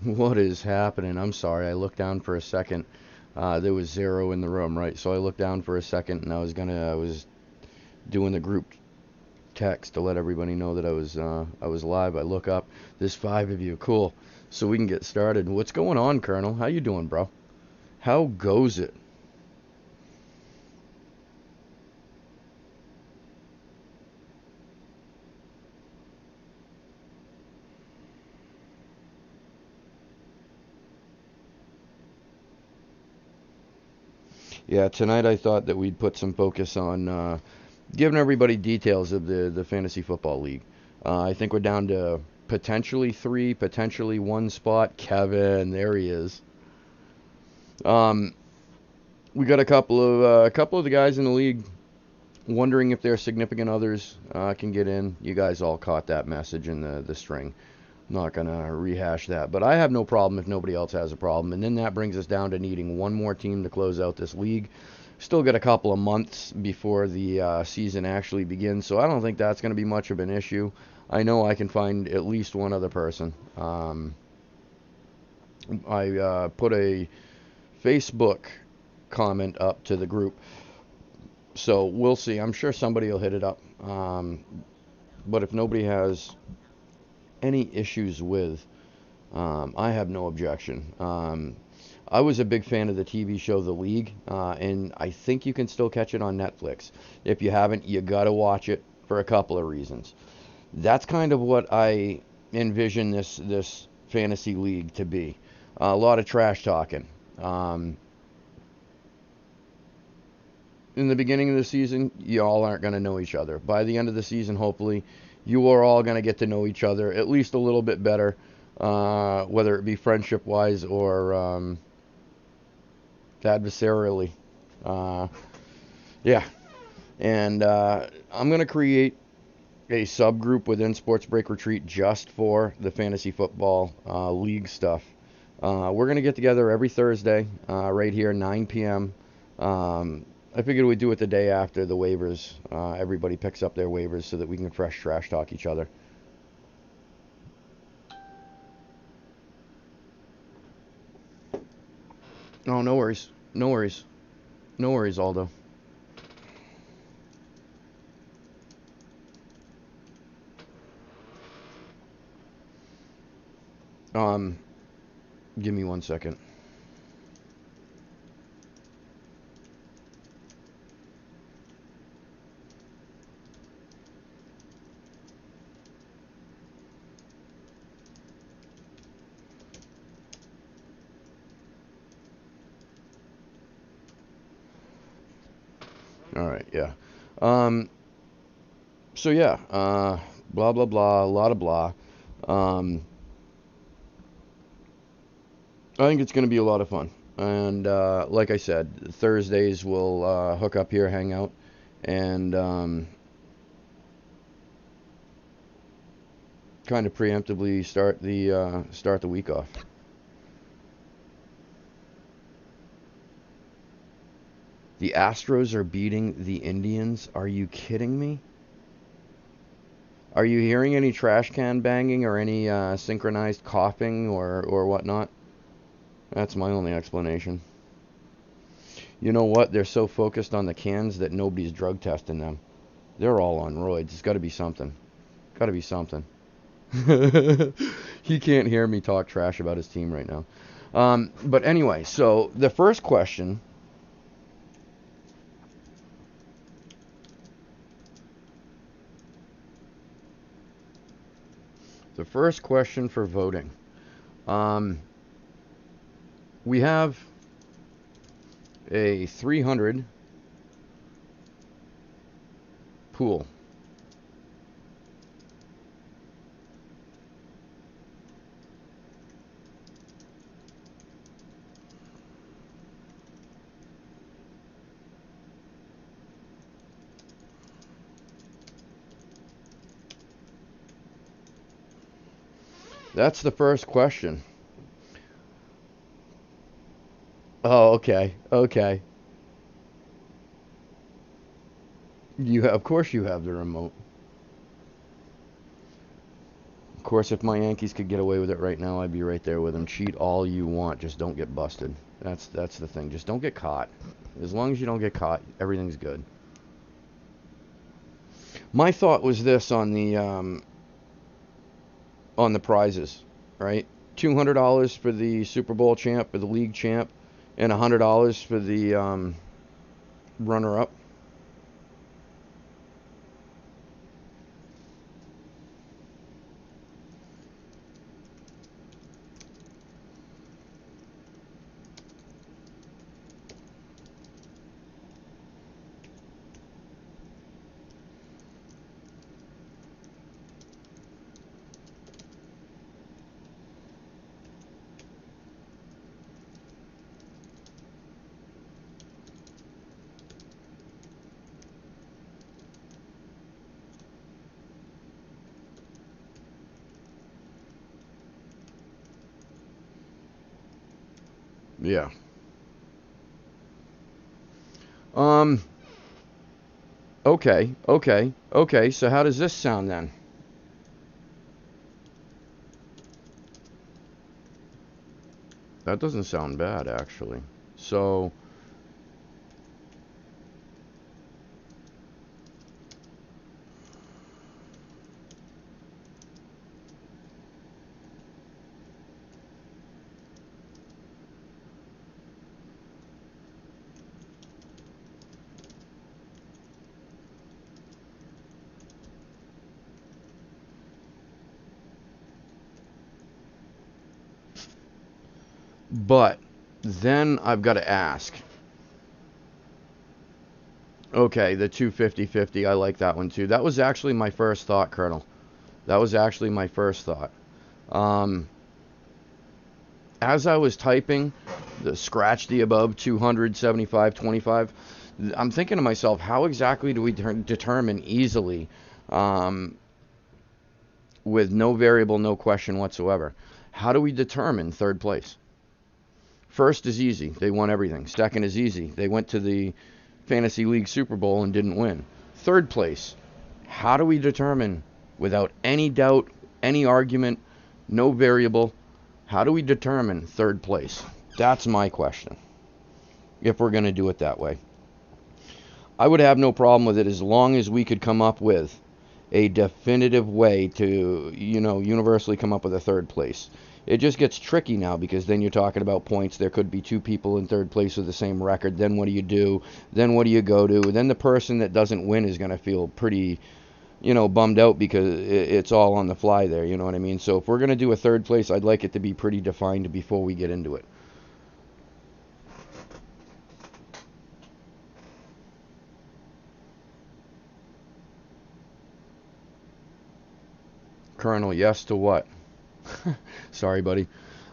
What is happening? I'm sorry. I looked down for a second. There was 0 in the room, right? So I looked down for a second, and I was doing the group text to let everybody know that I was live. I look up. There's 5 of you. Cool. So we can get started. What's going on, Colonel? How you doing, bro? How goes it? Yeah, tonight I thought that we'd put some focus on giving everybody details of the fantasy football league. I think we're down to potentially 3, potentially 1 spot. Kevin, there he is. Um, we got a couple of the guys in the league wondering if their significant others can get in. You guys all caught that message in the string. I'm not gonna rehash that, but I have no problem if nobody else has a problem. And then that brings us down to needing one more team to close out this league. Still got a couple of months before the season actually begins, so I don't think that's going to be much of an issue. I know I can find at least one other person. I put a Facebook comment up to the group, so we'll see. I'm sure somebody will hit it up. But if nobody has any issues with, I have no objection. I was a big fan of the TV show The League, and I think you can still catch it on Netflix. If you haven't, you gotta watch it for a couple of reasons. That's kind of what I envision this fantasy league to be. A lot of trash talking. In the beginning of the season, you all aren't going to know each other. By the end of the season, hopefully, you are all going to get to know each other at least a little bit better, whether it be friendship wise or adversarially. Uh, yeah. And I'm going to create a subgroup within Sports Break Retreat just for the fantasy football league stuff. We're going to get together every Thursday right here, 9 p.m. I figured we'd do it the day after the waivers. Everybody picks up their waivers so that we can fresh trash talk each other. Oh, no worries. No worries. No worries, Aldo. Um, Give me 1 second. All right, yeah. Um, so yeah, blah blah blah, a lot of blah. Um, I think it's going to be a lot of fun. And like I said, Thursdays we'll hook up here, hang out, and kind of preemptively start the week off. The Astros are beating the Indians. Are you kidding me? Are you hearing any trash can banging or any synchronized coughing or whatnot? That's my only explanation. You know what? They're so focused on the cans that nobody's drug testing them. They're all on roids. It's got to be something. Got to be something. He can't hear me talk trash about his team right now. But anyway, so the first question. The first question for voting. Um, we have a 300 pool. That's the first question. Oh, okay, okay. Of course, you have the remote. Of course, if my Yankees could get away with it right now, I'd be right there with them. Cheat all you want, just don't get busted. That's the thing. Just don't get caught. As long as you don't get caught, everything's good. My thought was this on the prizes, right? $200 for the Super Bowl champ, for the league champ, and $100 for the runner-up. Yeah. Um. Okay. Okay. Okay. So how does this sound then? That doesn't sound bad, actually. So, but then I've got to ask. Okay, the 250-50, I like that one too. That was actually my first thought, Colonel. That was actually my first thought. Um, as I was typing, scratch the above 275.25, I'm thinking to myself, how exactly do we determine easily, um, with no variable, no question whatsoever? How do we determine third place? First is easy. They won everything. Second is easy. They went to the Fantasy League Super Bowl and didn't win. Third place. How do we determine, without any doubt, any argument, no variable, how do we determine third place? That's my question, if we're going to do it that way. I would have no problem with it as long as we could come up with a definitive way to, universally come up with a third place. It just gets tricky now because then you're talking about points. There could be two people in third place with the same record. Then what do you do? Then what do you go to? Then the person that doesn't win is going to feel pretty, bummed out because it's all on the fly there. You know what I mean? So if we're going to do a third place, I'd like it to be pretty defined before we get into it. Colonel, yes to what? Sorry, buddy.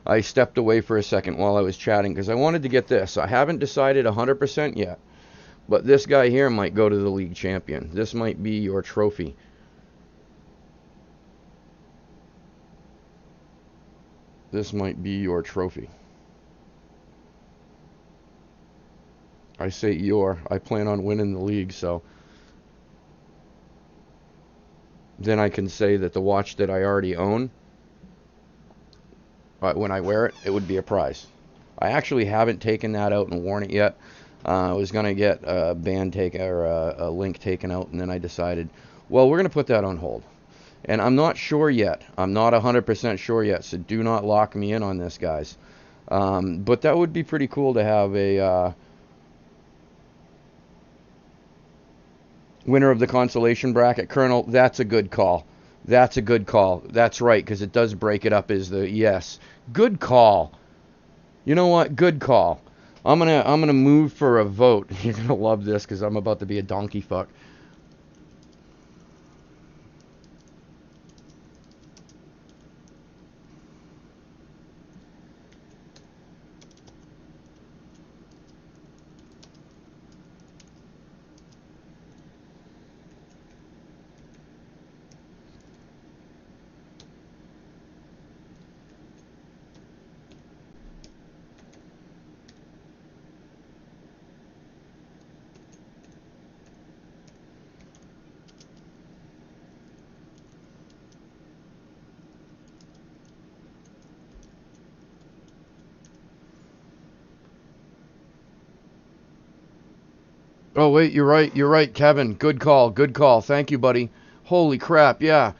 I stepped away for a second while I was chatting because I wanted to get this. I haven't decided 100% yet, but this guy here might go to the league champion. This might be your trophy. This might be your trophy. I say your. I plan on winning the league, so then I can say that the watch that I already own, when I wear it, it would be a prize. I actually haven't taken that out and worn it yet. I was going to get a band taken or a link taken out, and then I decided, well, we're going to put that on hold. And I'm not sure yet. I'm not 100% sure yet, so do not lock me in on this, guys. But that would be pretty cool to have a winner of the consolation bracket. Colonel, that's a good call. That's a good call. That's right, because it does break it up as the yes. Good call. You know what? Good call. I'm gonna move for a vote. You're gonna love this because I'm about to be a donkey fuck. Oh, wait, you're right, Kevin. Good call, good call. Thank you, buddy. Holy crap, yeah.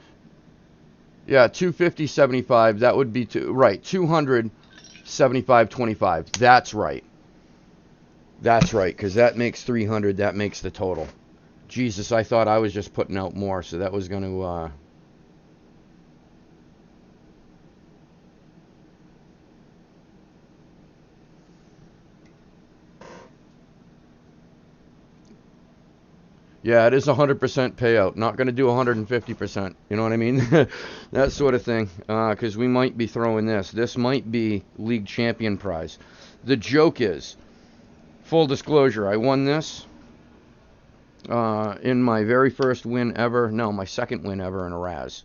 Yeah, 250.75, that would be, right, 275.25. That's right. That's right, because that makes 300, that makes the total. Jesus, I thought I was just putting out more, so that was going to, yeah, it is 100% payout. Not going to do 150%. You know what I mean? That sort of thing. Because we might be throwing this. This might be league champion prize. The joke is, full disclosure, I won this in my very first win ever. No, my second win ever in a Raz.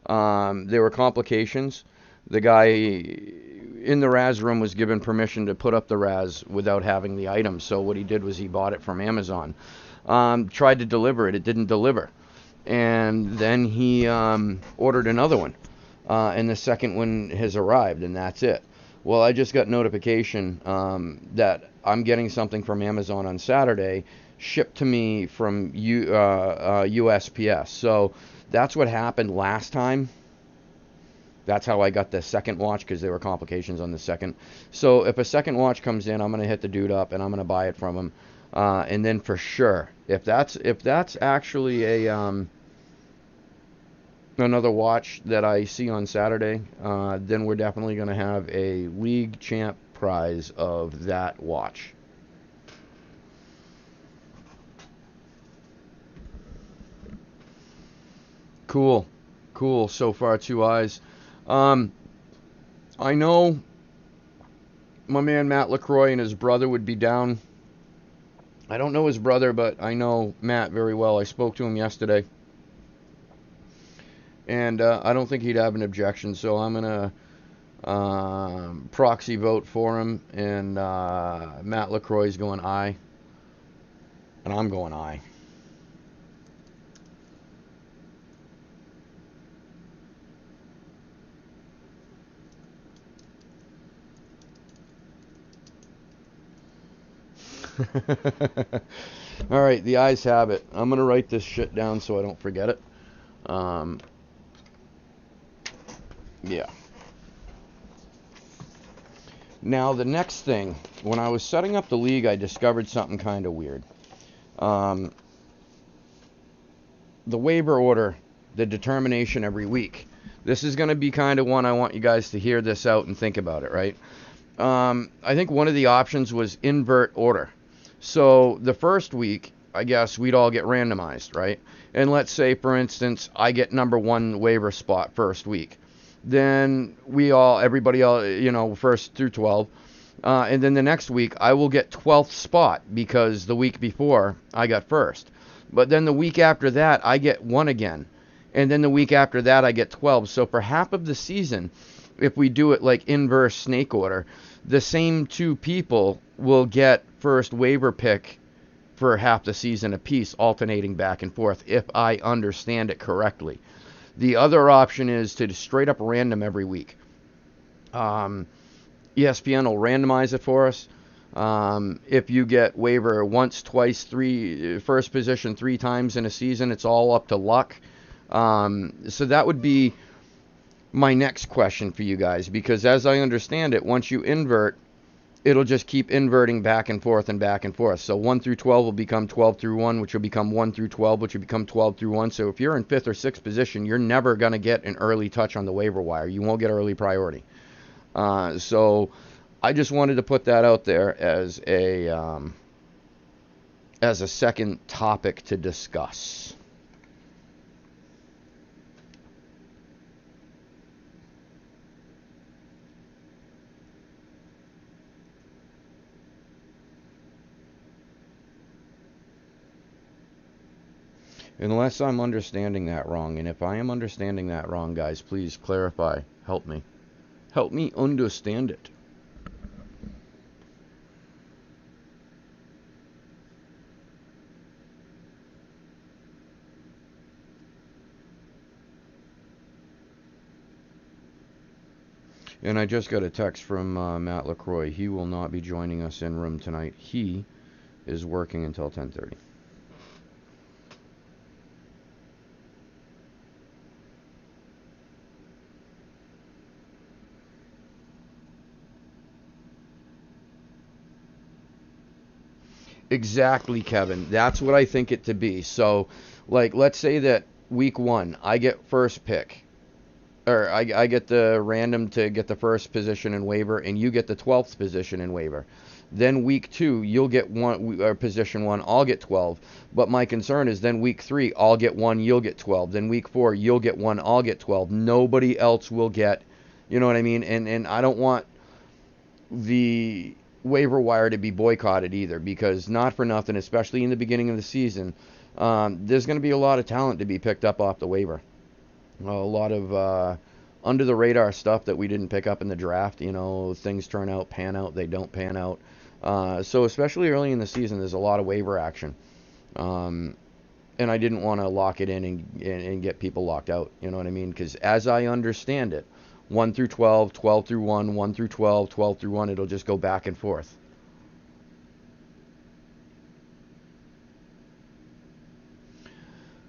There were complications. The guy in the Raz room was given permission to put up the Raz without having the item. So what he did was he bought it from Amazon. Tried to deliver it. It didn't deliver. And then he ordered another one. And the second one has arrived, and that's it. Well, I just got notification that I'm getting something from Amazon on Saturday, shipped to me from USPS. So that's what happened last time. That's how I got the second watch, because there were complications on the second. So if a second watch comes in, I'm gonna hit the dude up and I'm gonna buy it from him. And then for sure, if that's actually a another watch that I see on Saturday, then we're definitely gonna have a league champ prize of that watch. Cool, cool. So far, two eyes. Um, I know my man Matt LaCroix and his brother would be down. I don't know his brother, but I know Matt very well. I spoke to him yesterday, and I don't think he'd have an objection. So I'm gonna proxy vote for him, and Matt LaCroix's going aye, and I'm going aye. All right, the ayes have it. I'm gonna write this shit down so I don't forget it. Um, yeah. Now the next thing, when I was setting up the league, I discovered something kind of weird. Um, the waiver order, the determination every week. This is going to be kind of one I want you guys to hear this out and think about it, right? I think one of the options was invert order. So the first week, I guess we'd all get randomized, right? And let's say, for instance, I get number one waiver spot first week. Then everybody else, first through 12. And then the next week, I will get 12th spot because the week before I got first. But then the week after that, I get one again. And then the week after that, I get 12. So for half of the season, if we do it like inverse snake order, the same two people will get first waiver pick for half the season apiece, alternating back and forth, if I understand it correctly. The other option is to straight up random every week. ESPN will randomize it for us. If you get waiver once, twice, first position 3 times in a season, it's all up to luck. So that would be my next question for you guys, because as I understand it, once you invert, it'll just keep inverting back and forth and back and forth. So 1 through 12 will become 12 through 1, which will become 1 through 12, which will become 12 through 1. So if you're in 5th or 6th position, you're never going to get an early touch on the waiver wire. You won't get early priority. So I just wanted to put that out there as a second topic to discuss. Unless I'm understanding that wrong, and if I am understanding that wrong, guys, please clarify. Help me. Help me understand it. And I just got a text from Matt LaCroix. He will not be joining us in room tonight. He is working until 10:30. Exactly, Kevin. That's what I think it to be. So, like, let's say that week one, I get first pick, or I get the random to get the first position in waiver, and you get the 12th position in waiver. Then week two, you'll get one, or position one, I'll get 12. But my concern is then week three, I'll get one, you'll get 12. Then week four, you'll get one, I'll get 12. Nobody else will get, you know what I mean? And I don't want the waiver wire to be boycotted either, because not for nothing, especially in the beginning of the season, there's going to be a lot of talent to be picked up off the waiver. A lot of under the radar stuff that we didn't pick up in the draft. You know, things turn out, pan out, they don't pan out. So especially early in the season, there's a lot of waiver action. And I didn't want to lock it in and get people locked out. You know what I mean? Because as I understand it, 1 through 12, 12 through 1, 1 through 12, 12 through 1, it'll just go back and forth.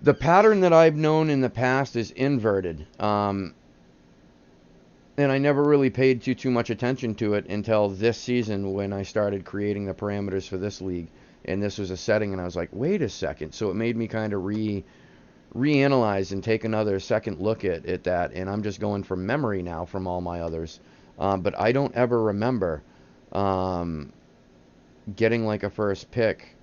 The pattern that I've known in the past is inverted. And I never really paid too much attention to it until this season when I started creating the parameters for this league. And this was a setting, and I was like, wait a second. So it made me kind of reanalyze and take another second look at that. And I'm just going from memory now from all my others. But I don't ever remember getting like a first pick.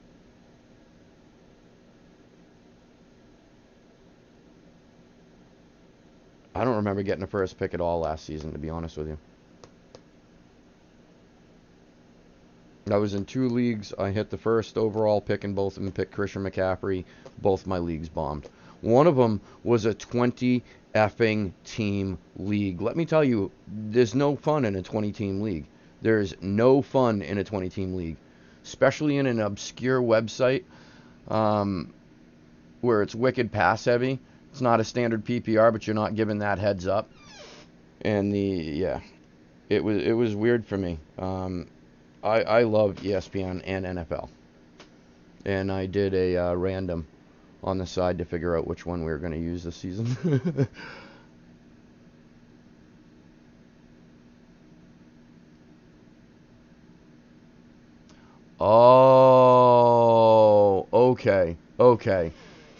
I don't remember getting a first pick at all last season, to be honest with you. I was in 2 leagues. I hit the first overall pick in both of them, picked Christian McCaffrey. Both my leagues bombed. One of them was a 20 effing team league. Let me tell you, there's no fun in a 20 team league. There's no fun in a 20 team league, especially in an obscure website where it's wicked pass heavy. It's not a standard PPR, but you're not given that heads up. And it was weird for me. I love ESPN and NFL, and I did a random on the side to figure out which one we were going to use this season. Oh, okay.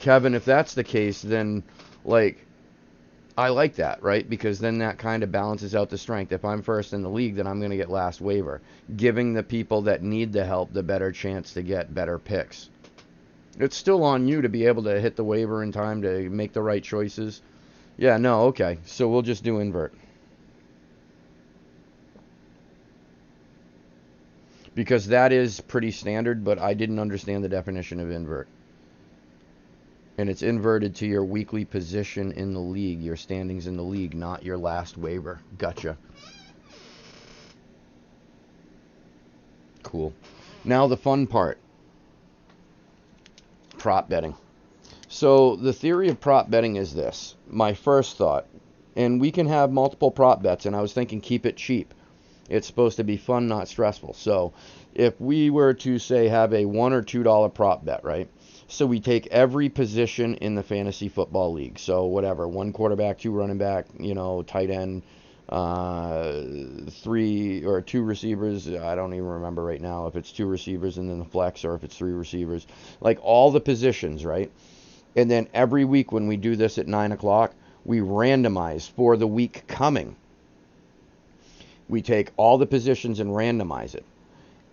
Kevin, if that's the case, then like I like that, right? Because then that kind of balances out the strength. If I'm first in the league, then I'm going to get last waiver, giving the people that need the help the better chance to get better picks. It's still on you to be able to hit the waiver in time to make the right choices. Yeah, no, okay. So we'll just do invert. Because that is pretty standard, but I didn't understand the definition of invert. And it's inverted to your weekly position in the league, your standings in the league, not your last waiver. Gotcha. Cool. Now the fun part. Prop betting. So the theory of prop betting is this. My first thought, and we can have multiple prop bets, and I was thinking keep it cheap. It's supposed to be fun, not stressful. So if we were to, say, have a $1 or $2 prop bet, right? So we take every position in the fantasy football league. So whatever, 1 quarterback, 2 running back, tight end, 3 or 2 receivers. I don't even remember right now if it's 2 receivers and then the flex, or if it's 3 receivers. Like all the positions, right? And then every week when we do this at 9 o'clock, we randomize for the week coming. We take all the positions and randomize it.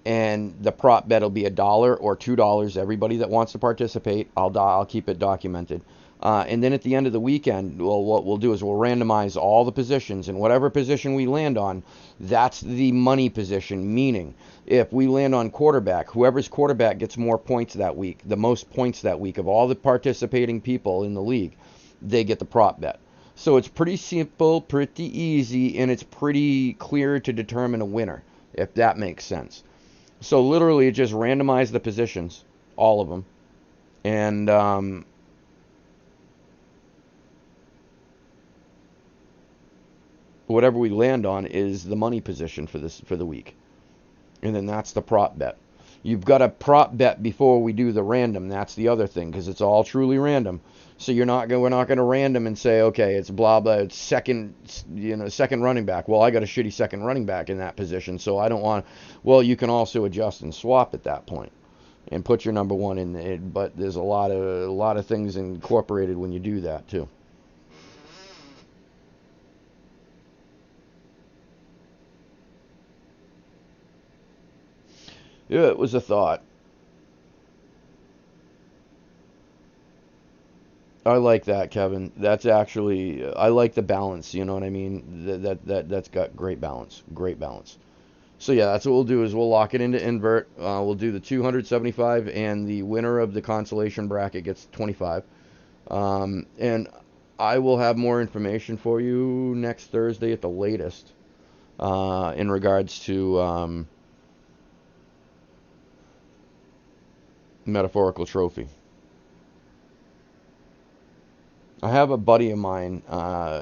And the prop bet will be $1 or $2. Everybody that wants to participate, I'll keep it documented. And then at the end of the weekend, what we'll do is we'll randomize all the positions, and whatever position we land on, that's the money position. Meaning, if we land on quarterback, whoever's quarterback gets more points that week, the most points that week of all the participating people in the league, they get the prop bet. So it's pretty simple, pretty easy, and it's pretty clear to determine a winner, if that makes sense. So literally just randomize the positions, all of them, and whatever we land on is the money position for the week, and then that's the prop bet. You've got to prop bet before we do the random. That's the other thing, because it's all truly random. So we're not going to random and say, okay, it's blah blah, it's second running back. Well, I got a shitty second running back in that position, so I don't want. Well, you can also adjust and swap at that point and put your number one in it. But there's a lot of things incorporated when you do that too. Yeah, it was a thought. I like that, Kevin. That's actually I like the balance. You know what I mean? That's got great balance. Great balance. So yeah, that's what we'll do is we'll lock it into invert. We'll do the 275, and the winner of the consolation bracket gets 25. And I will have more information for you next Thursday at the latest in regards to metaphorical trophy. I have a buddy of mine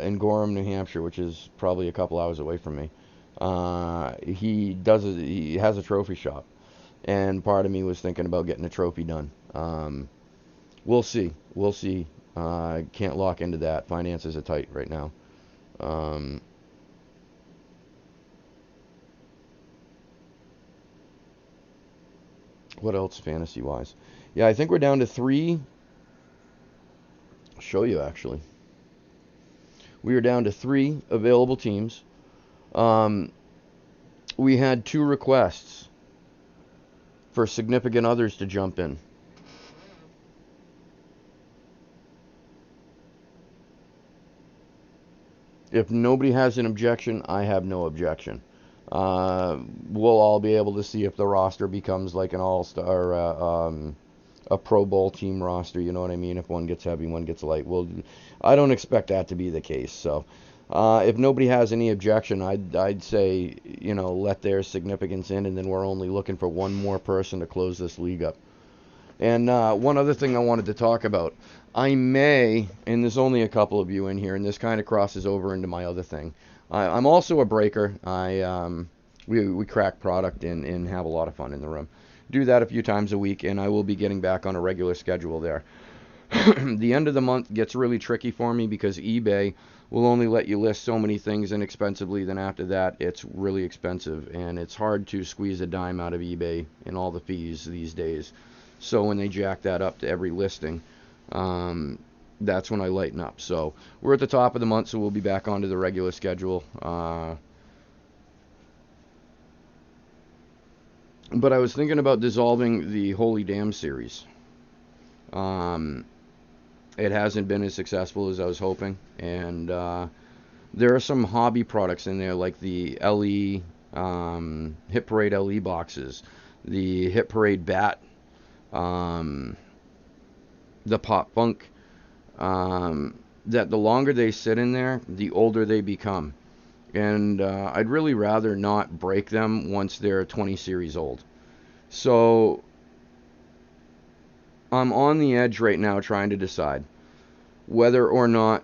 in Gorham, New Hampshire, which is probably a couple hours away from me. He has a trophy shop, and part of me was thinking about getting a trophy done. We'll see. We'll see. Can't lock into that. Finances are tight right now. Um, what else fantasy wise? Yeah, I think we're down to three. I'll show you actually. We are down to three available teams. Um, we had two requests for significant others to jump in. If nobody has an objection, I have no objection. We'll all be able to see if the roster becomes like an all-star, a Pro Bowl team roster. You know what I mean? If one gets heavy, one gets light. Well, I don't expect that to be the case. So, if nobody has any objection, I'd say let their significance in, and then we're only looking for one more person to close this league up. And one other thing I wanted to talk about. I may, and there's only a couple of you in here, and this kind of crosses over into my other thing. I'm also a breaker. We crack product and have a lot of fun in the room. Do that a few times a week, and I will be getting back on a regular schedule there. The end of the month gets really tricky for me because eBay will only let you list so many things inexpensively. Then after that, it's really expensive, and it's hard to squeeze a dime out of eBay and all the fees these days. So when they jack that up to every listing, that's when I lighten up. So we're at the top of the month, so we'll be back onto the regular schedule. But I was thinking about dissolving the Holy Damn series. Um, it hasn't been as successful as I was hoping, and there are some hobby products in there like the LE Hit Parade LE boxes, the Hit Parade bat, um, the Pop Funk. That the longer they sit in there, the older they become. And I'd really rather not break them once they're 20 series old. So I'm on the edge right now trying to decide whether or not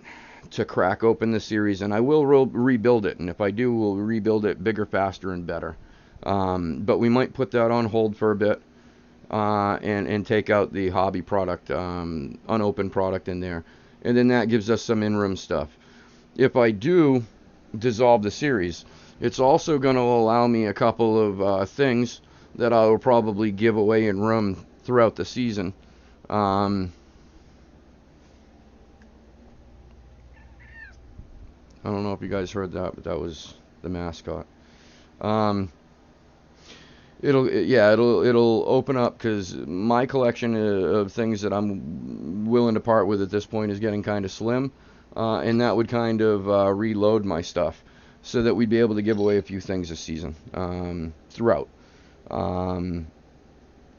to crack open the series, and I will rebuild it. And if I do, we'll rebuild it bigger, faster, and better. But we might put that on hold for a bit and take out the hobby product, unopened product in there. And then that gives us some in-room stuff. If I do dissolve the series, it's also going to allow me a couple of things that I will probably give away in room throughout the season. I don't know if you guys heard that, but that was the mascot. Um, it'll open up because my collection of things that I'm willing to part with at this point is getting kind of slim, and that would kind of reload my stuff so that we'd be able to give away a few things this season throughout. Um,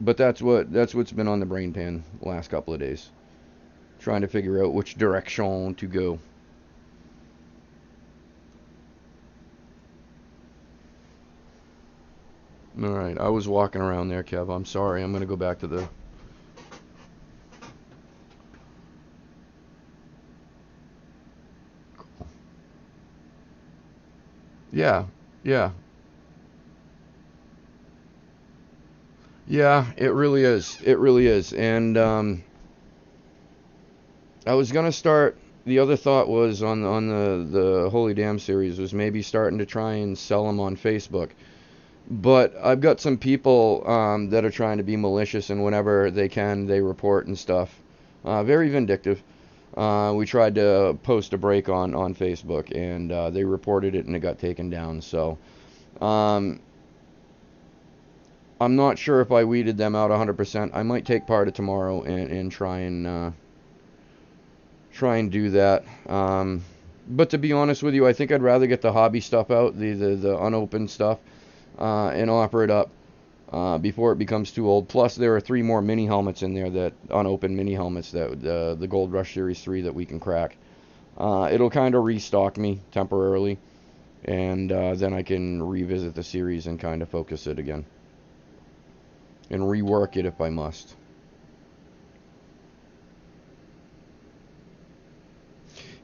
but that's what's been on the brain pan the last couple of days, trying to figure out which direction to go. All right, I was walking around there, Kev. I'm sorry. I'm gonna go back to the. Yeah, yeah, Yeah, it really is. It really is. And I was gonna start. The other thought was on the Holy Damn series was maybe starting to try and sell them on Facebook. But I've got some people that are trying to be malicious, and whenever they can, they report and stuff. Very vindictive. We tried to post a break on Facebook, and they reported it, and it got taken down. So um, I'm not sure if I weeded them out 100%. I might take part of tomorrow and try and do that. But to be honest with you, I think I'd rather get the hobby stuff out, the unopened stuff, and offer it up before it becomes too old. Plus, there are 3 more mini helmets in there, that unopened mini helmets, that the Gold Rush Series 3 that we can crack. It'll kind of restock me temporarily, and then I can revisit the series and kind of focus it again and rework it if I must.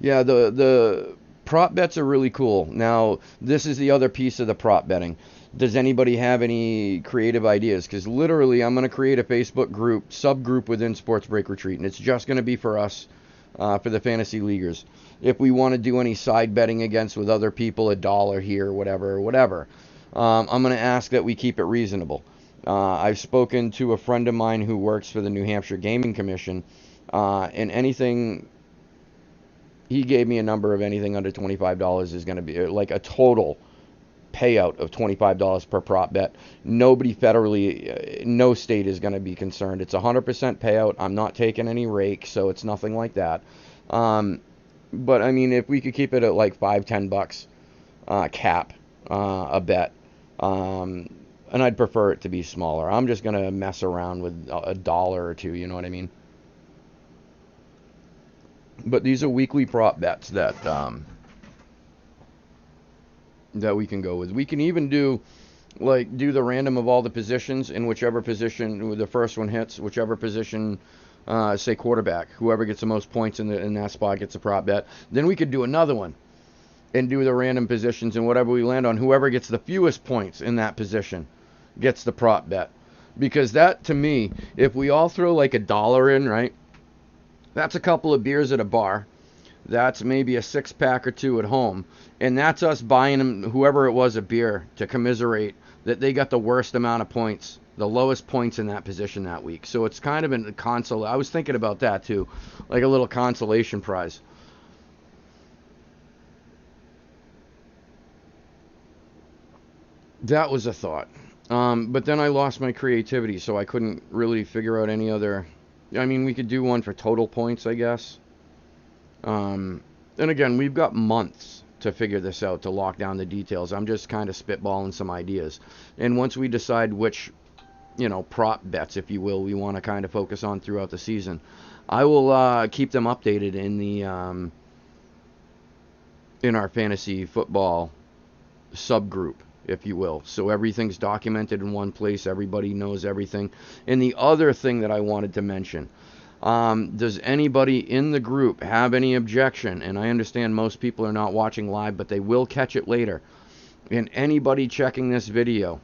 Yeah, the prop bets are really cool. Now, this is the other piece of the prop betting. Does anybody have any creative ideas? Because literally, I'm going to create a Facebook group, subgroup within Sports Break Retreat, and it's just going to be for us, for the fantasy leaguers. If we want to do any side betting against with other people, $1 here, whatever, whatever, I'm going to ask that we keep it reasonable. I've spoken to a friend of mine who works for the New Hampshire Gaming Commission, and anything he gave me a number of anything under $25 is going to be like a total payout of $25 per prop bet. Nobody federally, no state is going to be concerned. It's 100% payout. I'm not taking any rake, so it's nothing like that. But I mean, if we could keep it at like $5-10 cap a bet, and I'd prefer it to be smaller. I'm just going to mess around with $1 or $2. You know what I mean? But these are weekly prop bets that we can go with. We can even do the random of all the positions, in whichever position the first one hits, whichever position, say quarterback, whoever gets the most points in that spot gets a prop bet. Then we could do another one and do the random positions, and whatever we land on, whoever gets the fewest points in that position gets the prop bet. Because that, to me, if we all throw like $1 in, right? That's a couple of beers at a bar. That's maybe a 6-pack or 2 at home. And that's us buying them, whoever it was, a beer to commiserate that they got the worst amount of points, the lowest points in that position that week. So it's kind of a console. I was thinking about that too, like a little consolation prize. That was a thought. But then I lost my creativity, so I couldn't really figure out any other. I mean, we could do one for total points, I guess. And again, we've got months to figure this out, to lock down the details. I'm just kind of spitballing some ideas. And once we decide which, prop bets, if you will, we want to kind of focus on throughout the season, I will keep them updated in our fantasy football subgroup, if you will. So everything's documented in one place. Everybody knows everything. And the other thing that I wanted to mention, does anybody in the group have any objection? And I understand most people are not watching live, but they will catch it later. And anybody checking this video,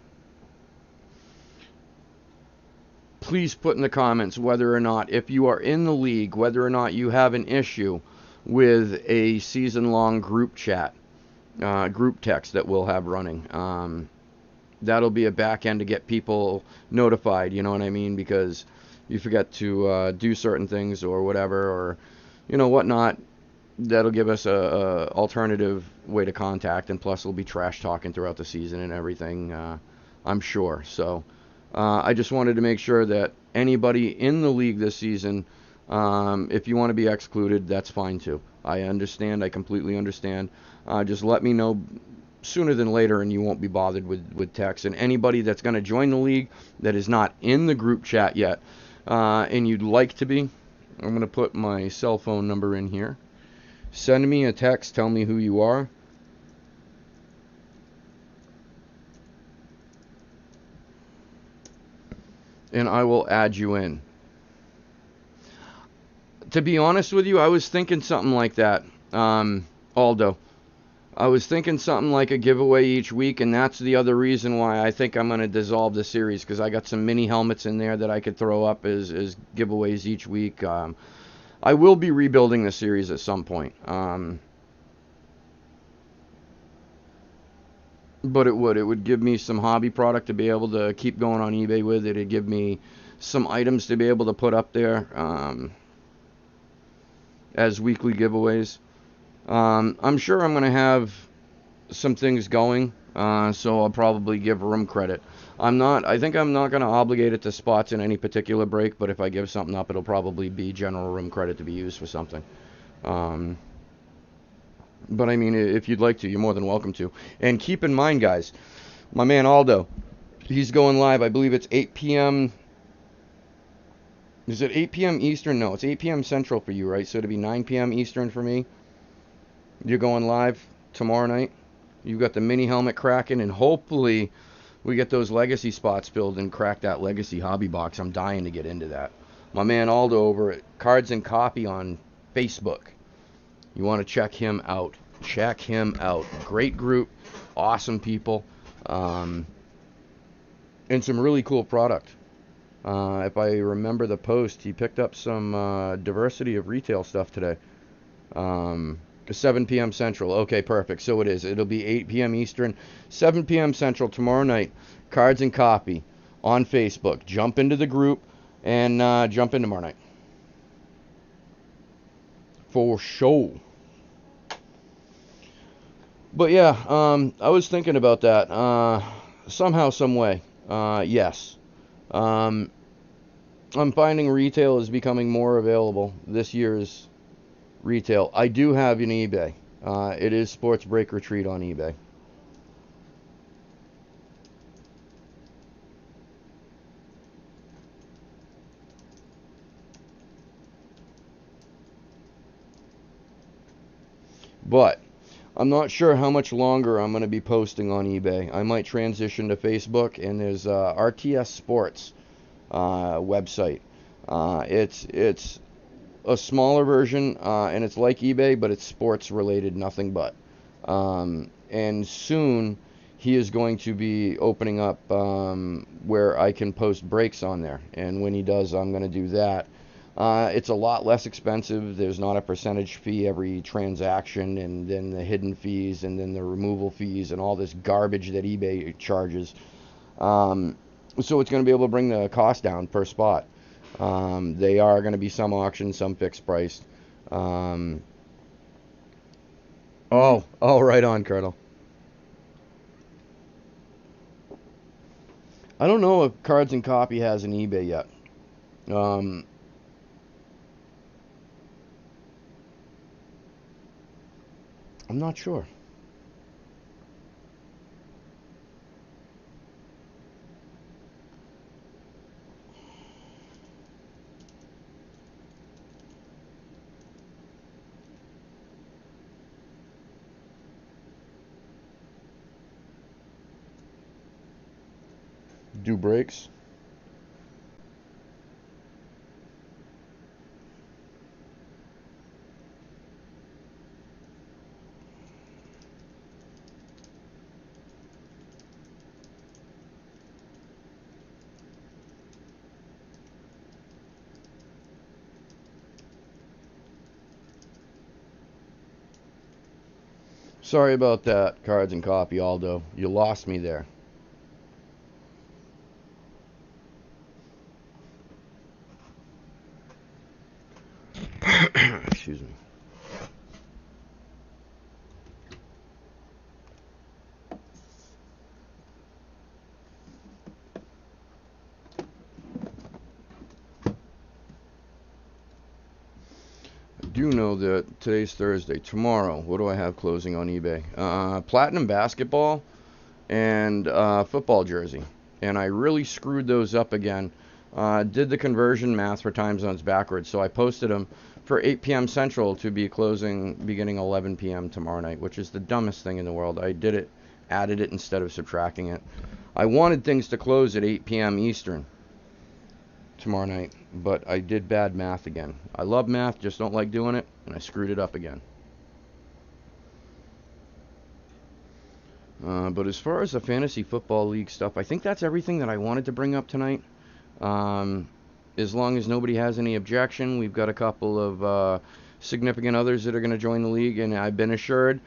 please put in the comments whether or not, if you are in the league, whether or not you have an issue with a season-long group chat. Group text that we'll have running. That'll be a back end to get people notified, you know what I mean? Because you forget to do certain things or whatever, or whatnot. That'll give us a alternative way to contact, and plus we'll be trash talking throughout the season and everything, I'm sure. So I just wanted to make sure that anybody in the league this season, if you want to be excluded, that's fine too. I understand. I completely understand. Just let me know sooner than later, and you won't be bothered with text. And anybody that's going to join the league that is not in the group chat yet, and you'd like to be, I'm going to put my cell phone number in here. Send me a text. Tell me who you are. And I will add you in. To be honest with you, I was thinking something like that, Aldo. I was thinking something like a giveaway each week, and that's the other reason why I think I'm going to dissolve the series, because I got some mini helmets in there that I could throw up as giveaways each week. I will be rebuilding the series at some point. But it would give me some hobby product to be able to keep going on eBay with. It'd give me some items to be able to put up there as weekly giveaways. I'm sure I'm going to have some things going, so I'll probably give room credit. I think I'm not going to obligate it to spots in any particular break, but if I give something up, it'll probably be general room credit to be used for something. Um, but I mean, if you'd like to, you're more than welcome to. And keep in mind, guys, my man Aldo, he's going live. I believe it's 8 p.m. Is it 8 p.m. Eastern? No, it's 8 p.m. Central for you, right? So it'd be 9 p.m. Eastern for me. You're going live tomorrow night. You got the mini helmet cracking, and hopefully we get those legacy spots filled and crack that legacy hobby box. I'm dying to get into that. My man Aldo over at Cards and Copy on Facebook. You want to check him out. Check him out. Great group, awesome people, and some really cool product. If I remember the post, he picked up some diversity of retail stuff today. 7 p.m. Central. Okay, perfect. So it is. It'll be 8 p.m. Eastern, 7 p.m. Central tomorrow night. Cards and Copy on Facebook. Jump into the group and jump in tomorrow night. For sure. But yeah, I was thinking about that. Somehow, some way. Yes. I'm finding retail is becoming more available. This year's retail. I do have an eBay. It is Sports Break Retreat on eBay. But I'm not sure how much longer I'm going to be posting on eBay. I might transition to Facebook, and there's RTS Sports website. It's a smaller version, and it's like eBay, but it's sports related, nothing but. And soon he is going to be opening up where I can post breaks on there. And when he does, I'm going to do that. It's a lot less expensive. There's not a percentage fee every transaction, and then the hidden fees, and then the removal fees, and all this garbage that eBay charges. So it's going to be able to bring the cost down per spot. They are going to be some auctions, some fixed priced. Oh, right on, Colonel. I don't know if Cards and Copy has an eBay yet. Um, I'm not sure. Do breaks? Sorry about that, Cards and Copy, Aldo. You lost me there. Excuse me. I do know that today's Thursday. Tomorrow, what do I have closing on eBay? Platinum basketball and football jersey. And I really screwed those up again. Did the conversion math for time zones backwards, so I posted them for 8 p.m. Central to be closing beginning 11 p.m. tomorrow night, which is the dumbest thing in the world. I did it, added it instead of subtracting it. I wanted things to close at 8 p.m. Eastern tomorrow night, but I did bad math again. I love math, just don't like doing it, and I screwed it up again. But as far as the fantasy football league stuff, I think that's everything that I wanted to bring up tonight. Um, as long as nobody has any objection, we've got a couple of significant others that are going to join the league, and I've been assured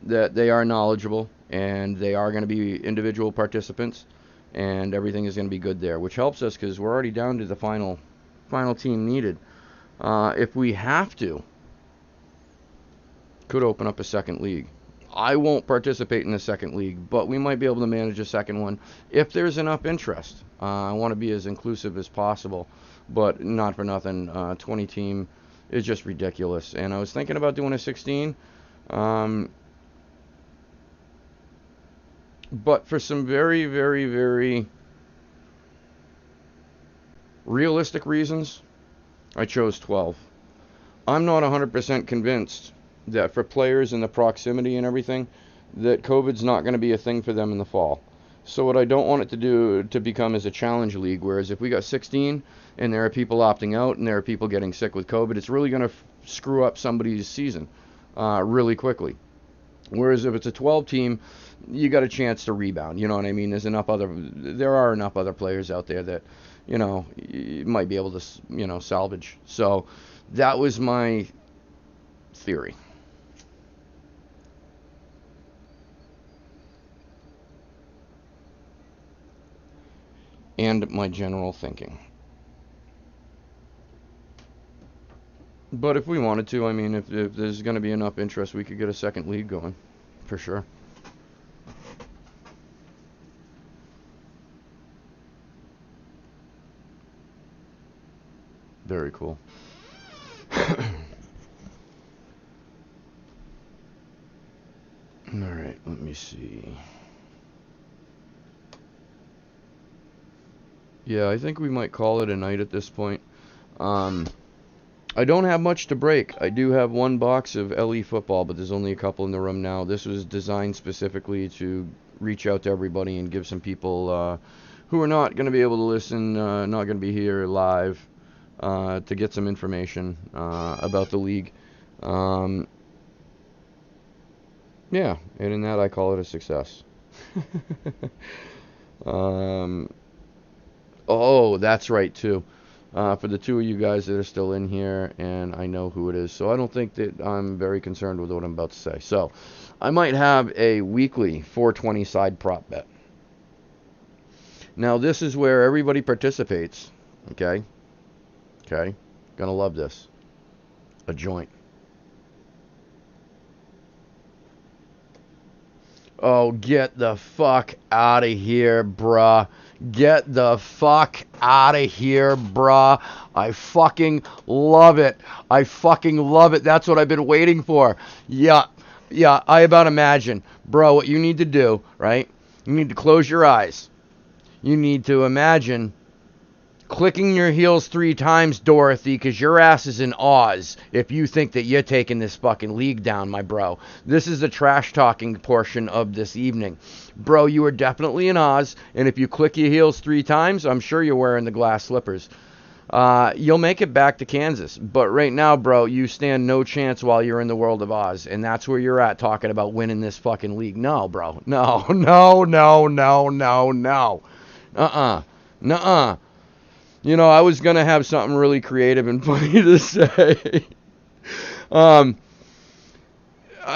that they are knowledgeable and they are going to be individual participants, and everything is going to be good there, which helps us because we're already down to the final team needed. If we have to, could open up a second league. I won't participate in the second league, but we might be able to manage a second one if there's enough interest. I want to be as inclusive as possible, but not for nothing. 20 team is just ridiculous. And I was thinking about doing a 16, but for some very, very, very realistic reasons, I chose 12. I'm not 100% convinced that for players in the proximity and everything, that COVID's not going to be a thing for them in the fall. So what I don't want it to do to become is a challenge league, whereas if we got 16 and there are people opting out and there are people getting sick with COVID, it's really going to screw up somebody's season really quickly. Whereas if it's a 12 team, you got a chance to rebound. You know what I mean? There are enough other players out there that, you might be able to, salvage. So that was my theory. And my general thinking. But if we wanted to, I mean, if there's going to be enough interest, we could get a second league going, for sure. Very cool. Alright, let me see. Yeah, I think we might call it a night at this point. I don't have much to break. I do have one box of LE football, but there's only a couple in the room now. This was designed specifically to reach out to everybody and give some people who are not going to be able to listen, not going to be here live, to get some information about the league. Yeah, and in that I call it a success. Oh, that's right, too. For the two of you guys that are still in here, and I know who it is, so I don't think that I'm very concerned with what I'm about to say. So, I might have a weekly 420 side prop bet. Now, this is where everybody participates, okay? Okay? Gonna love this. A joint. Oh, get the fuck out of here, bruh. Get the fuck out of here, bruh. I fucking love it. I fucking love it. That's what I've been waiting for. Yeah, I about imagine. Bro, what you need to do, right? You need to close your eyes. You need to imagine clicking your heels 3 times, Dorothy, because your ass is in Oz if you think that you're taking this fucking league down, my bro. This is the trash talking portion of this evening. Bro, you are definitely in Oz, and if you click your heels 3 times, I'm sure you're wearing the glass slippers. You'll make it back to Kansas. But right now, bro, you stand no chance while you're in the world of Oz, and that's where you're at talking about winning this fucking league. No, bro. No. Nuh-uh. I was going to have something really creative and funny to say. I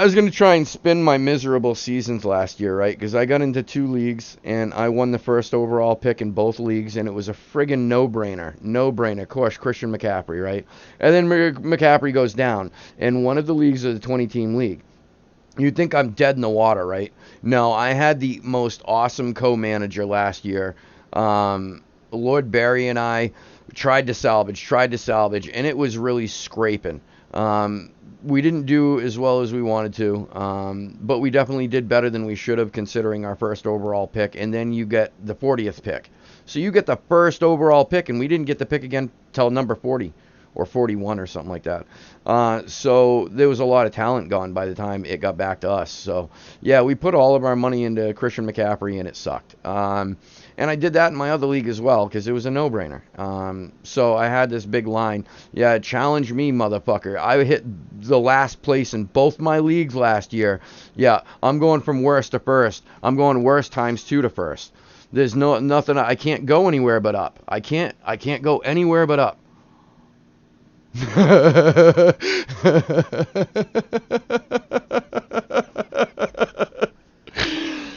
was going to try and spin my miserable seasons last year, right? Because I got into 2 leagues, and I won the first overall pick in both leagues, and it was a friggin' no-brainer. No-brainer. Of course, Christian McCaffrey, right? And then McCaffrey goes down, and one of the leagues is a 20-team league. You'd think I'm dead in the water, right? No, I had the most awesome co-manager last year. Lord Barry and I tried to salvage, and it was really scraping. We didn't do as well as we wanted to, but we definitely did better than we should have considering our first overall pick, and then you get the 40th pick. So you get the first overall pick, and we didn't get the pick again till number 40 or 41 or something like that. So there was a lot of talent gone by the time it got back to us. So, yeah, we put all of our money into Christian McCaffrey, and it sucked. And I did that in my other league as well because it was a no-brainer. So I had this big line. Yeah, challenge me, motherfucker. I hit the last place in both my leagues last year. Yeah, I'm going from worst to first. I'm going worst times 2 to first. There's nothing. I can't go anywhere but up. I can't go anywhere but up.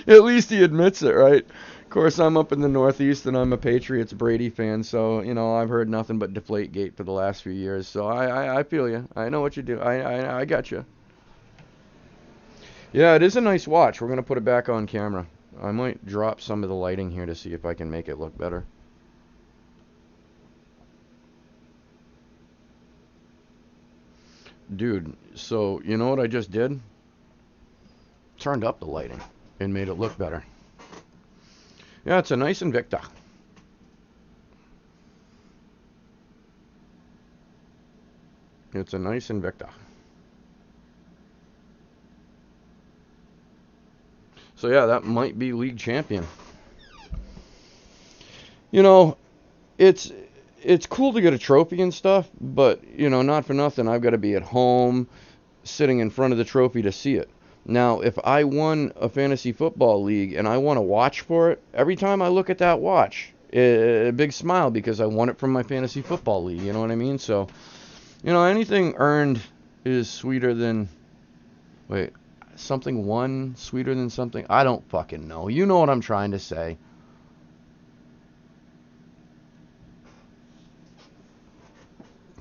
At least he admits it, right? Of course, I'm up in the Northeast and I'm a Patriots Brady fan, so I've heard nothing but Deflategate for the last few years. So I feel you. I know what you do. I got you. Yeah, it is a nice watch. We're gonna put it back on camera. I might drop some of the lighting here to see if I can make it look better. Dude, so you know what I just did? Turned up the lighting and made it look better. Yeah, it's a nice Invicta. It's a nice Invicta. So yeah, that might be league champion. You know, it's cool to get a trophy and stuff, but not for nothing. I've got to be at home, sitting in front of the trophy to see it. Now, if I won a fantasy football league and I want to watch for it, every time I look at that watch, a big smile because I won it from my fantasy football league. You know what I mean? So, anything earned is sweeter than. Wait, something won sweeter than something? I don't fucking know. You know what I'm trying to say.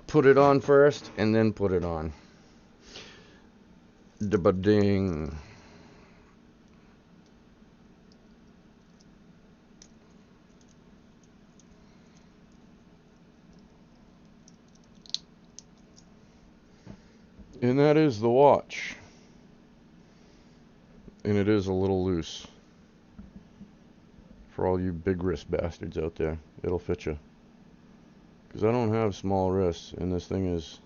Put it on first and then put it on. Da-ba-ding. And that is the watch. And it is a little loose. For all you big wrist bastards out there, it'll fit you. Because I don't have small wrists, and this thing is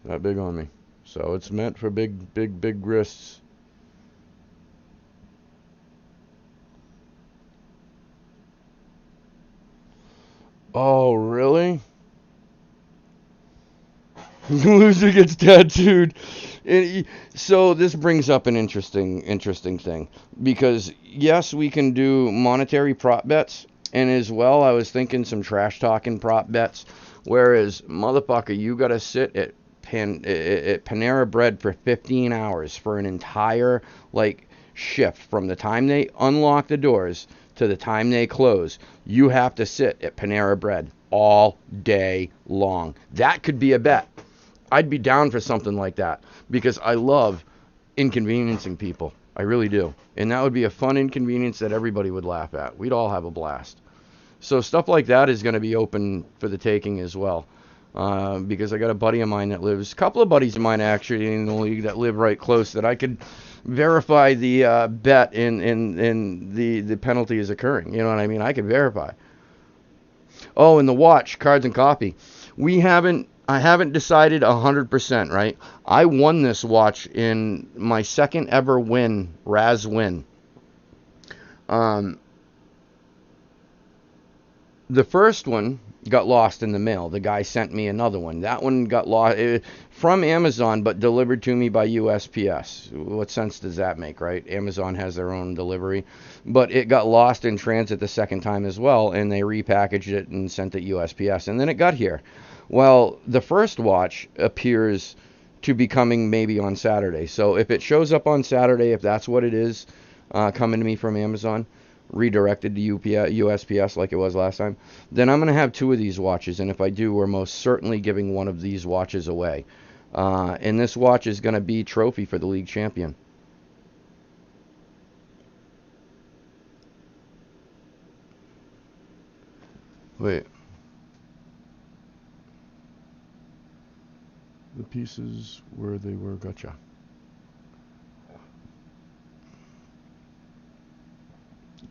that big on me. So it's meant for big wrists. Oh, really? Loser gets tattooed. So this brings up an interesting thing. Because, yes, we can do monetary prop bets. And as well, I was thinking some trash talking prop bets. Whereas, motherfucker, you got to sit at Panera Bread for 15 hours for an entire, shift. From the time they unlock the doors to the time they close. You have to sit at Panera Bread all day long. That could be a bet. I'd be down for something like that because I love inconveniencing people. I really do. And that would be a fun inconvenience that everybody would laugh at. We'd all have a blast. So stuff like that is going to be open for the taking as well. Because I got a buddy of mine that lives, a couple of buddies of mine actually in the league that live right close that I could verify the bet and the penalty is occurring. You know what I mean? I could verify. Oh, and the watch, cards and coffee. I haven't decided 100%, right? I won this watch in my second ever win, Raz win. The first one got lost in the mail. The guy sent me another one. That one got lost from Amazon, but delivered to me by USPS. What sense does that make, right? Amazon has their own delivery. But it got lost in transit the second time as well, and they repackaged it and sent it USPS. And then it got here. Well, the first watch appears to be coming maybe on Saturday. So if it shows up on Saturday, if that's what it is, coming to me from Amazon, redirected to USPS like it was last time, then I'm going to have 2 of these watches. And if I do, we're most certainly giving one of these watches away. And this watch is going to be trophy for the league champion. Wait. The pieces where they were, gotcha.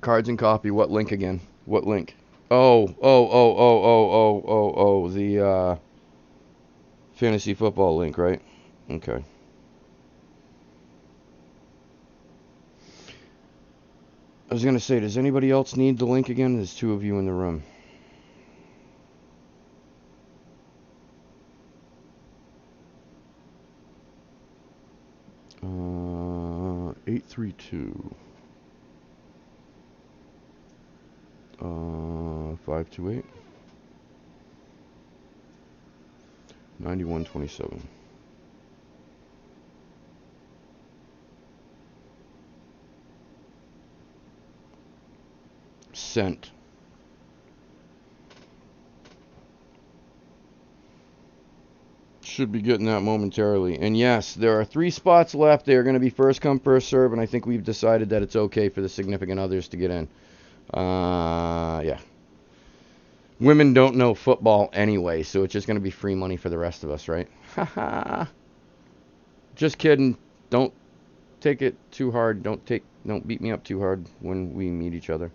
Cards and copy, what link again? What link? Oh, the fantasy football link, right? Okay. I was going to say, does anybody else need the link again? There's 2 of you in the room. 832. 528. 9127. Sent. Should be getting that momentarily. And yes, there are 3 spots left. They are going to be first come, first serve, and I think we've decided that it's okay for the significant others to get in. Yeah. Women don't know football anyway, so it's just going to be free money for the rest of us, right? Haha. Just kidding. Don't take it too hard. Don't beat me up too hard when we meet each other.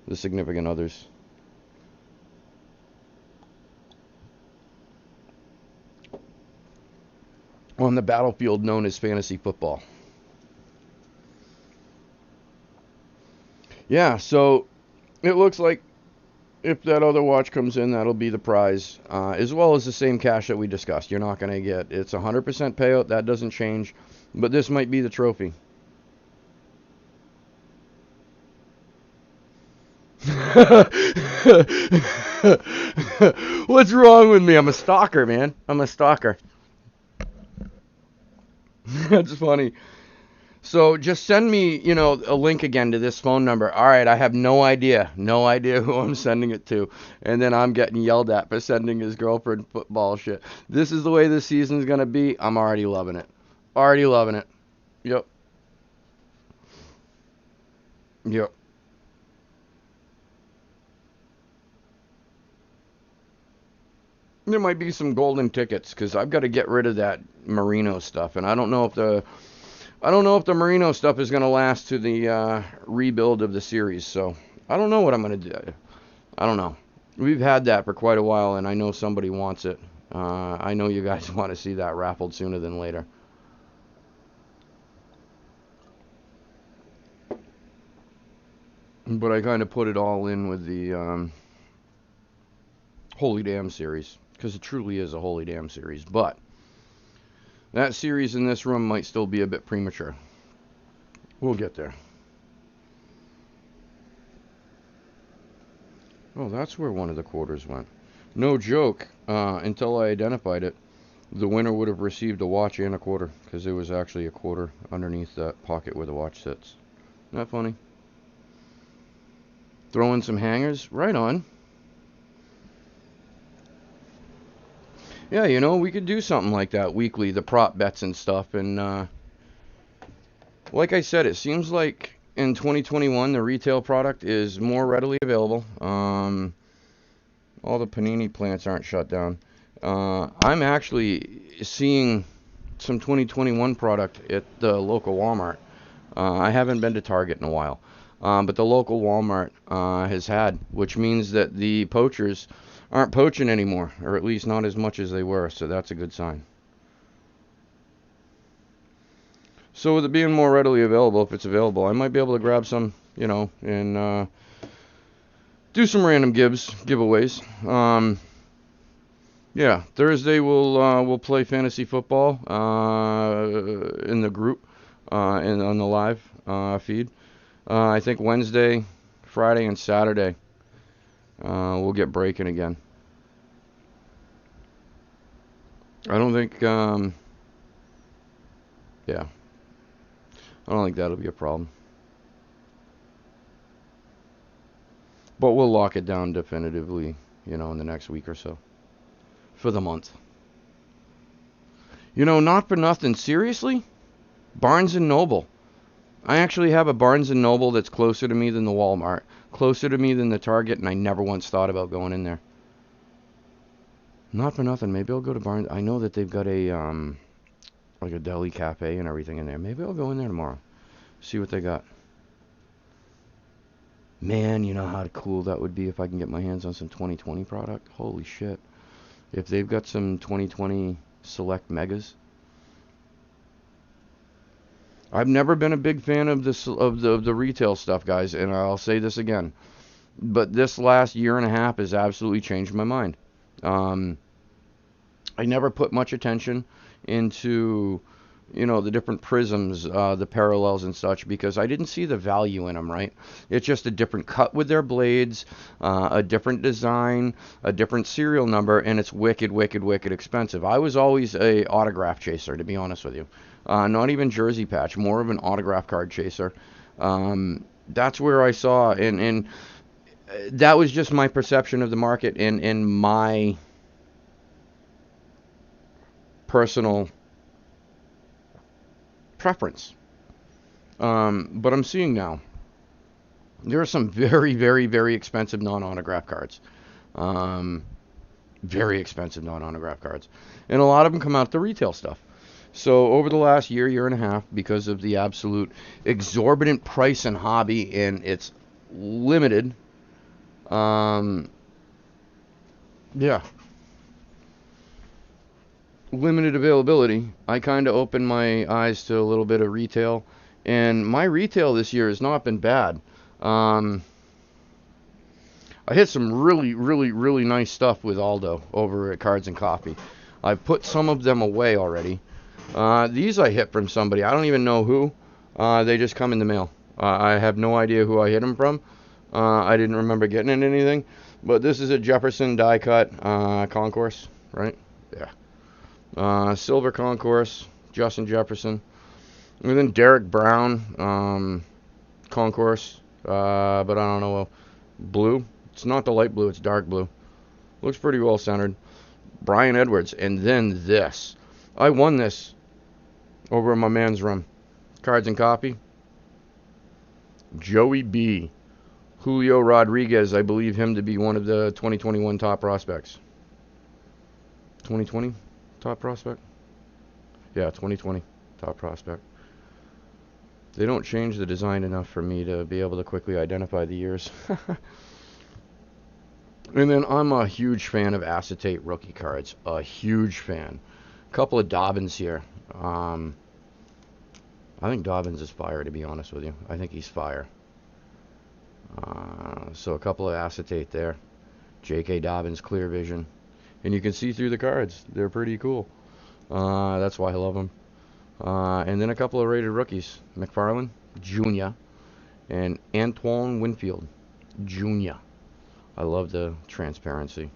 The significant others. On the battlefield known as fantasy football. Yeah, so it looks like if that other watch comes in, that'll be the prize, as well as the same cash that we discussed. You're not going to get, it's 100% payout, that doesn't change, but this might be the trophy. What's wrong with me? I'm a stalker, man. I'm a stalker. That's funny. So just send me, a link again to this phone number. All right, I have no idea who I'm sending it to. And then I'm getting yelled at for sending his girlfriend football shit. This is the way this season's going to be. I'm already loving it. Already loving it. Yep. Yep. There might be some golden tickets because I've got to get rid of that merino stuff, and I don't know if the merino stuff is going to last to the rebuild of the series. So I don't know what I'm going to do. I don't know. We've had that for quite a while, and I know somebody wants it. I know you guys want to see that raffled sooner than later. But I kind of put it all in with the Holy Damn series, because it truly is a Holy Damn series. But that series in this room might still be a bit premature. We'll get there. Oh, that's where one of the quarters went. No joke, until I identified it, the winner would have received a watch and a quarter, because there was actually a quarter underneath that pocket where the watch sits. Isn't that funny? Throw in some hangers? Right on. Yeah, we could do something like that weekly, the prop bets and stuff. And like I said, it seems like in 2021 the retail product is more readily available. All the panini plants aren't shut down. I'm actually seeing some 2021 product at the local Walmart. I haven't been to Target in a while, but the local Walmart has had, which means that the poachers aren't poaching anymore, or at least not as much as they were, so that's a good sign. So with it being more readily available, if it's available, I might be able to grab some, and do some random giveaways. Yeah, Thursday we'll play fantasy football in the group and on the live feed. I think Wednesday, Friday, and Saturday we'll get breaking again. I don't think, yeah, I don't think that'll be a problem. But we'll lock it down definitively, in the next week or so. For the month. Not for nothing, seriously? Barnes & Noble. I actually have a Barnes & Noble that's closer to me than the Walmart, closer to me than the Target, and I never once thought about going in there. Not for nothing, maybe I'll go to Barnes. I know that they've got a like a deli cafe and everything in there. Maybe I'll go in there tomorrow, see what they got. Man, you know how cool that would be if I can get my hands on some 2020 product? Holy shit. If they've got some 2020 select megas. I've never been a big fan of this of the retail stuff, guys, and I'll say this again. But this last year and a half has absolutely changed my mind. Um, I never put much attention into, the different prisms, the parallels and such, because I didn't see the value in them, right? It's just a different cut with their blades, a different design, a different serial number, and it's wicked, wicked, wicked expensive. I was always a autograph chaser, to be honest with you. Not even jersey patch, more of an autograph card chaser. That's where I saw, and that was just my perception of the market and my personal preference. But I'm seeing now there are some very, very, very expensive non-autograph cards. Um, Very expensive non-autograph cards, and a lot of them come out the retail stuff. So over the last year, year and a half, because of the absolute exorbitant price in hobby and its limited, um, yeah, limited availability, I kind of opened my eyes to a little bit of retail, and my retail this year has not been bad. Um, I hit some really, really, really nice stuff with Aldo over at Cards and Coffee. I've put some of them away already. These I hit from somebody. I don't even know who. They just come in the mail. I have no idea who I hit them from. I didn't remember getting in anything. But this is a Jefferson die cut concourse, right? Yeah. Silver concourse, Justin Jefferson. And then Derek Brown concourse, but I don't know, blue. It's not the light blue, it's dark blue. Looks pretty well centered. Brian Edwards, and then this. I won this over in my man's room. Cards and Coffee. Joey B. Julio Rodriguez, I believe him to be one of the 2021 top prospects. 2020 top prospect? Yeah, 2020 top prospect. They don't change the design enough for me to be able to quickly identify the years. And then I'm a huge fan of acetate rookie cards. A huge fan. A couple of Dobbins here. I think Dobbins is fire, to be honest with you. I think he's fire. So a couple of acetate there. J.K. Dobbins Clear Vision. And you can see through the cards. They're pretty cool. That's why I love them. And then a couple of rated rookies. McFarland Jr. and Antoine Winfield Jr. I love the transparency.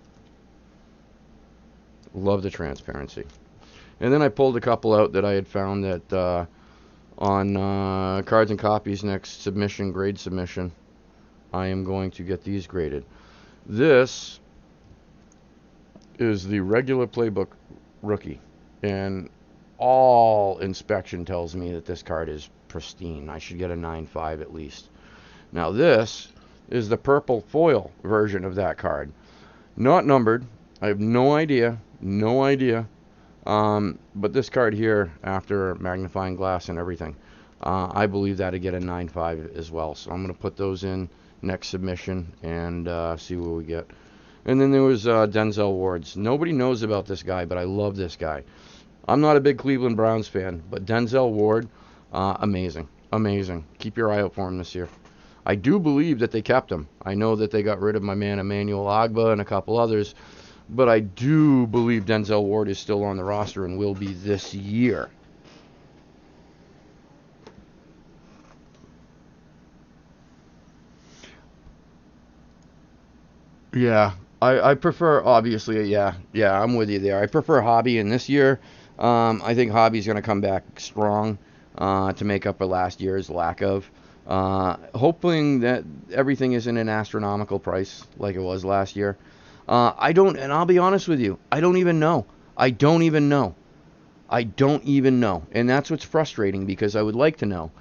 Love the transparency. And then I pulled a couple out that I had found that on Cards and Copies next submission, grade submission, I am going to get these graded. This is the regular playbook rookie. And all inspection tells me that this card is pristine. I should get a 9.5 at least. Now this is the purple foil version of that card. Not numbered. I have no idea. No idea. But this card here, after magnifying glass and everything, I believe that'd get a 9.5 as well. So I'm going to put those in next submission and see what we get. And then there was Denzel Ward's. Nobody knows about this guy, but I love this guy. I'm not a big Cleveland Browns fan, but Denzel Ward, amazing. Amazing. Keep your eye out for him this year. I do believe that they kept him. I know that they got rid of my man Emmanuel Agba and a couple others, but I do believe Denzel Ward is still on the roster and will be this year. Yeah, I prefer, obviously, yeah, I'm with you there. I prefer Hobby, and this year, I think Hobby's going to come back strong to make up for last year's lack of. Hoping that everything isn't an astronomical price like it was last year. And I'll be honest with you, I don't even know. I don't even know. I don't even know. And that's what's frustrating because I would like to know.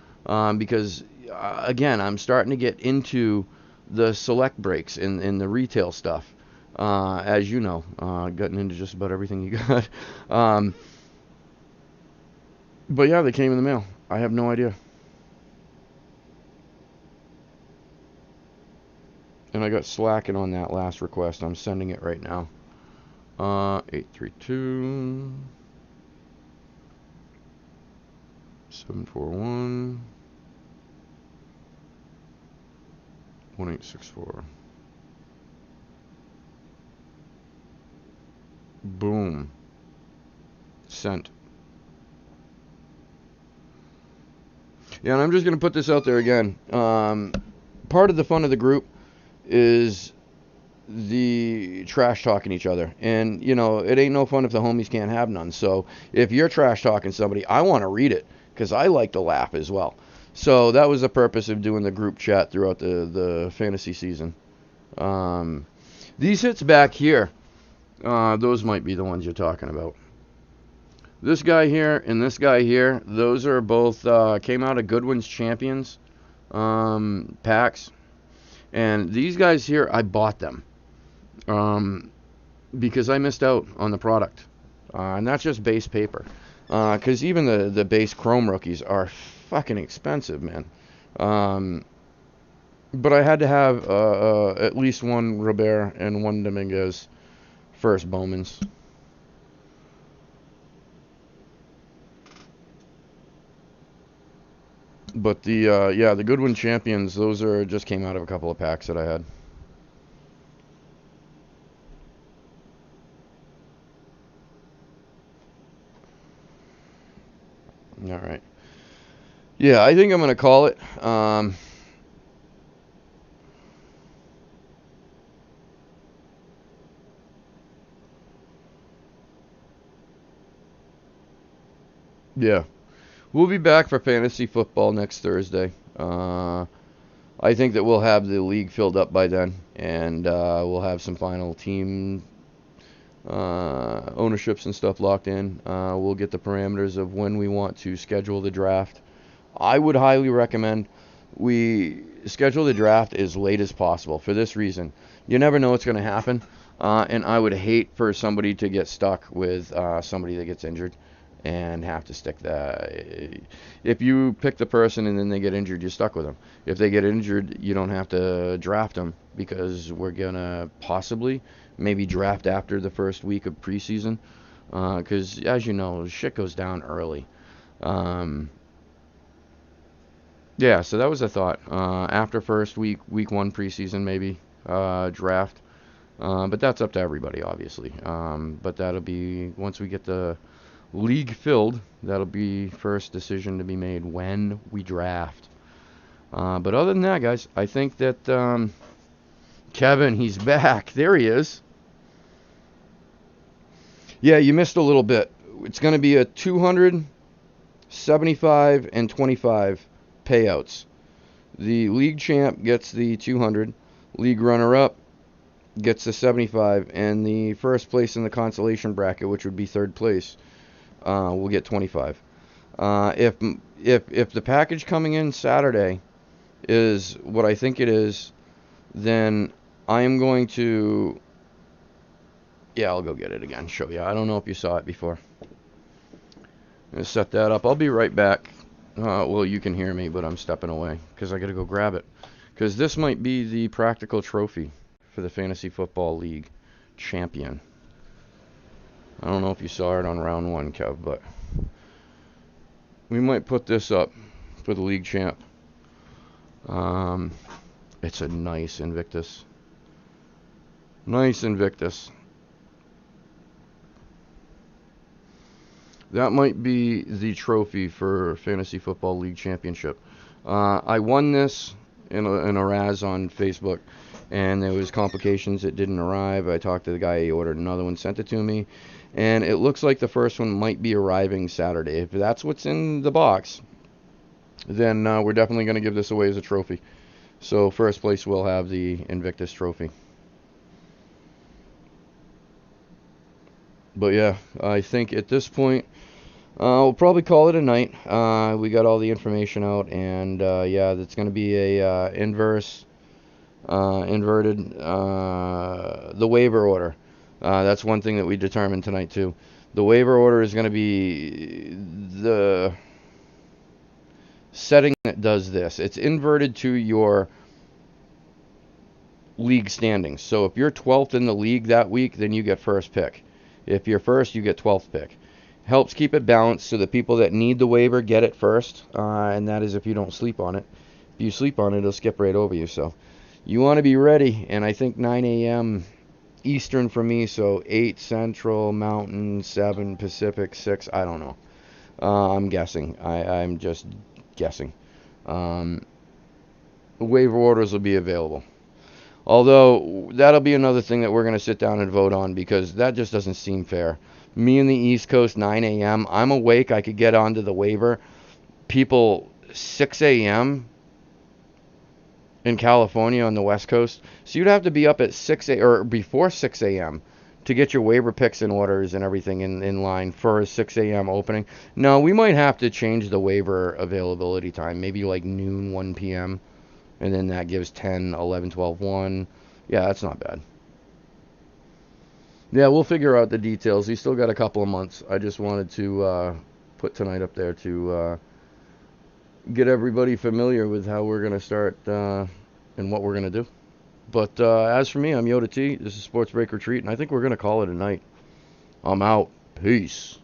Because, again, I'm starting to get into the select breaks in the retail stuff. As you know, gotten into just about everything you got. But yeah, they came in the mail. I have no idea. And I got slacking on that last request. I'm sending it right now. 832 741 1864. Boom. Sent. Yeah, and I'm just going to put this out there again. Part of the fun of the group is the trash talking each other. And, you know, it ain't no fun if the homies can't have none. So if you're trash talking somebody, I want to read it because I like to laugh as well. So that was the purpose of doing the group chat throughout the fantasy season. These hits back here, those might be the ones you're talking about. This guy here and this guy here, those are both came out of Goodwin's Champions packs. And these guys here, I bought them because I missed out on the product. And that's just base paper. Because even the base Chrome rookies are fucking expensive, man. But I had to have at least one Robert and one Dominguez first Bowmans. But the Goodwin Champions, those are just came out of a couple of packs that I had. All right. Yeah, I think I'm gonna call it. Yeah, we'll be back for fantasy football next Thursday. I think that we'll have the league filled up by then, and we'll have some final team ownerships and stuff locked in. We'll get the parameters of when we want to schedule the draft. I would highly recommend we schedule the draft as late as possible for this reason. You never know what's going to happen, and I would hate for somebody to get stuck with somebody that gets injured and have to stick that. If you pick the person and then they get injured, you're stuck with them. If they get injured, you don't have to draft them because we're going to possibly maybe draft after the first week of preseason because, as you know, shit goes down early. Yeah, so that was a thought. After first week 1 preseason, maybe draft. But that's up to everybody, obviously. But that'll be, once we get the league filled, that'll be first decision to be made when we draft. But other than that, guys, I think that Kevin, he's back. There he is. Yeah, you missed a little bit. It's going to be a 200, 75, and 25 payouts. The league champ gets the 200, league runner-up gets the 75, and the first place in the consolation bracket, which would be third place, will get 25. If the package coming in Saturday is what I think it is, then I am going to... Yeah, I'll go get it again, show you. I don't know if you saw it before. I'm going to set that up. I'll be right back. Well, you can hear me, but I'm stepping away because I got to go grab it. Because this might be the practical trophy for the Fantasy Football League champion. I don't know if you saw it on round 1, Kev, but we might put this up for the league champ. It's a nice Invictus. Nice Invictus. That might be the trophy for Fantasy Football League Championship. I won this in a Raz on Facebook, and there was complications. It didn't arrive. I talked to the guy. He ordered another one, sent it to me, and it looks like the first one might be arriving Saturday. If that's what's in the box, then we're definitely going to give this away as a trophy. So first place will have the Invictus trophy. But yeah, I think at this point, we'll probably call it a night. We got all the information out, and yeah, it's going to be a inverted, the waiver order. That's one thing that we determined tonight too. The waiver order is going to be the setting that does this. It's inverted to your league standings. So if you're 12th in the league that week, then you get first pick. If you're first, you get 12th pick. Helps keep it balanced so the people that need the waiver get it first, and that is if you don't sleep on it. If you sleep on it, it'll skip right over you. So you want to be ready, and I think 9 a.m. Eastern for me, so 8 Central, Mountain, 7 Pacific, 6, I don't know. I'm guessing. I'm just guessing. Waiver orders will be available. Although, that'll be another thing that we're going to sit down and vote on because that just doesn't seem fair. Me in the East Coast, 9 a.m., I'm awake, I could get onto the waiver. People, 6 a.m. in California on the West Coast. So you'd have to be up at 6 a.m. or before 6 a.m. to get your waiver picks and orders and everything in line for a 6 a.m. opening. No, we might have to change the waiver availability time, maybe like noon, 1 p.m., and then that gives 10, 11, 12, 1. Yeah, that's not bad. Yeah, we'll figure out the details. We still got a couple of months. I just wanted to put tonight up there to get everybody familiar with how we're going to start and what we're going to do. But as for me, I'm Yoda T. This is Sports Break Retreat, and I think we're going to call it a night. I'm out. Peace.